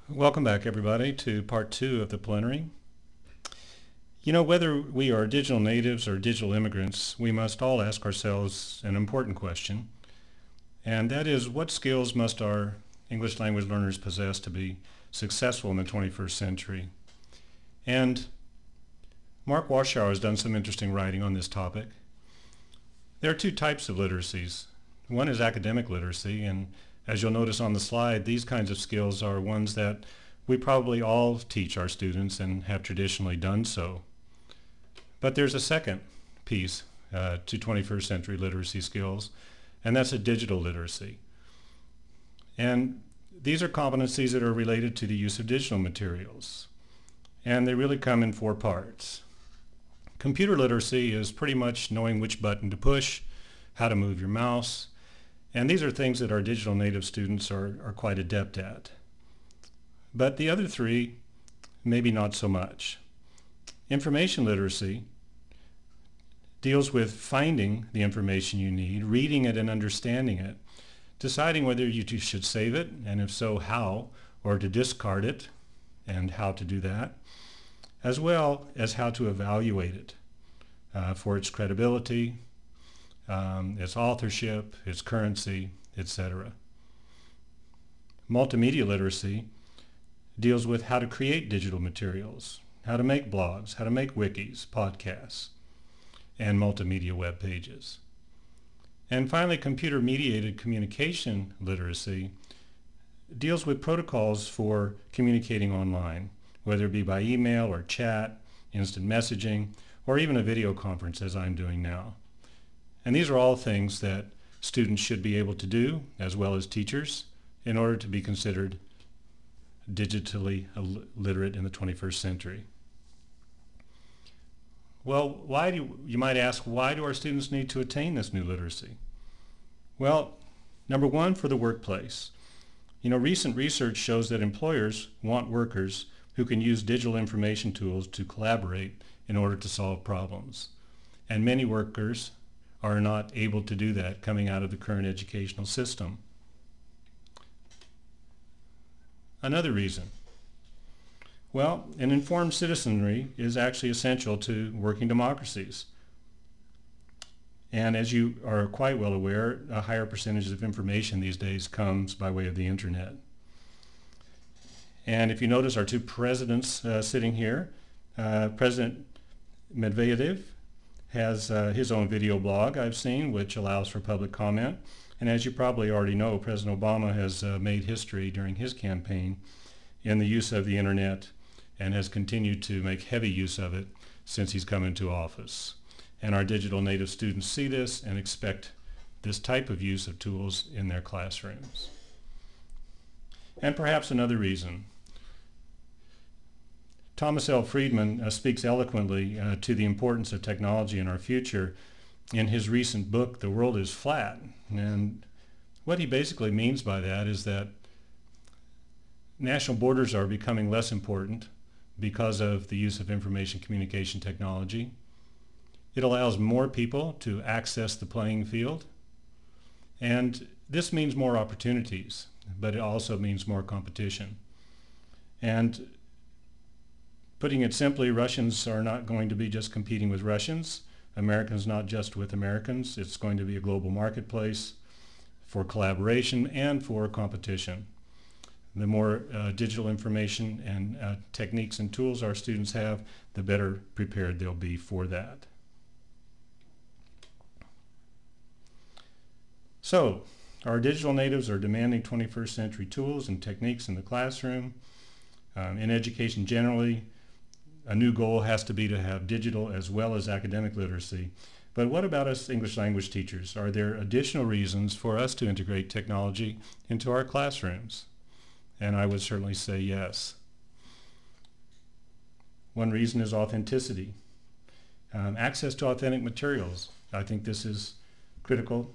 Welcome back, everybody, to part 2 of the plenary. You know, whether we are digital natives or digital immigrants, we must all ask ourselves an important question, and that is, what skills must our English language learners possess to be successful in the 21st century? And Mark Warschauer has done some interesting writing on this topic. There are two types of literacies. One is academic literacy, and as you'll notice on the slide, these kinds of skills are ones that we probably all teach our students and have traditionally done so. But there's a second piece to 21st century literacy skills, and that's a digital literacy. And these are competencies that are related to the use of digital materials, and they really come in 4 parts. Computer literacy is pretty much knowing which button to push, how to move your mouse, and these are things that our digital native students are quite adept at. But the other 3, maybe not so much. Information literacy deals with finding the information you need, reading it and understanding it, deciding whether you should save it, and if so, how, or to discard it, and how to do that, as well as how to evaluate it for its credibility, its authorship, its currency, etc. Multimedia literacy deals with how to create digital materials, how to make blogs, how to make wikis, podcasts, and multimedia web pages. And finally, computer-mediated communication literacy deals with protocols for communicating online, whether it be by email or chat, instant messaging, or even a video conference as I'm doing now. And these are all things that students should be able to do, as well as teachers, in order to be considered digitally literate in the 21st century. Well, you might ask, why do our students need to attain this new literacy? Well, number 1, for the workplace. You know, recent research shows that employers want workers who can use digital information tools to collaborate in order to solve problems. And many workers are not able to do that coming out of the current educational system. Another reason. Well, an informed citizenry is actually essential to working democracies. And as you are quite well aware, a higher percentage of information these days comes by way of the internet. And if you notice our 2 presidents sitting here, President Medvedev has his own video blog I've seen, which allows for public comment. And as you probably already know, President Obama has made history during his campaign in the use of the internet and has continued to make heavy use of it since he's come into office. And our digital native students see this and expect this type of use of tools in their classrooms. And perhaps another reason. Thomas L. Friedman speaks eloquently to the importance of technology in our future in his recent book, The World is Flat. And what he basically means by that is that national borders are becoming less important because of the use of information communication technology. It allows more people to access the playing field. And this means more opportunities, but it also means more competition. And putting it simply, Russians are not going to be just competing with Russians. Americans not just with Americans. It's going to be a global marketplace for collaboration and for competition. The more digital information and techniques and tools our students have, the better prepared they'll be for that. So, our digital natives are demanding 21st century tools and techniques in the classroom. In education generally, a new goal has to be to have digital as well as academic literacy. But what about us English language teachers? Are there additional reasons for us to integrate technology into our classrooms? And I would certainly say yes. One reason is authenticity. Access to authentic materials. I think this is critical,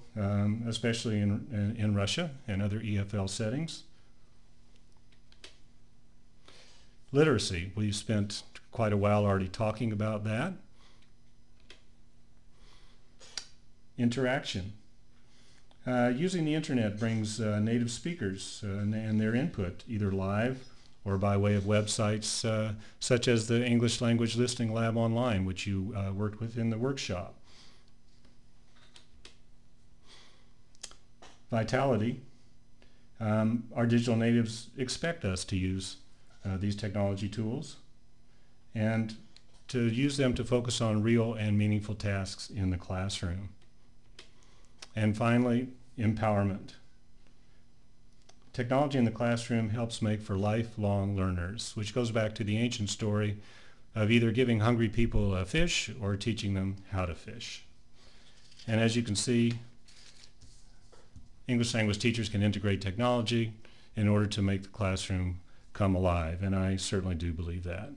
especially in Russia and other EFL settings. Literacy. We've spent quite a while already talking about that. Interaction. Using the internet brings native speakers and their input, either live or by way of websites such as the English Language Listening Lab Online, which you worked with in the workshop. Vitality. Our digital natives expect us to use these technology tools and to use them to focus on real and meaningful tasks in the classroom. And finally, empowerment. Technology in the classroom helps make for lifelong learners, which goes back to the ancient story of either giving hungry people a fish or teaching them how to fish. And as you can see, English language teachers can integrate technology in order to make the classroom come alive, and I certainly do believe that.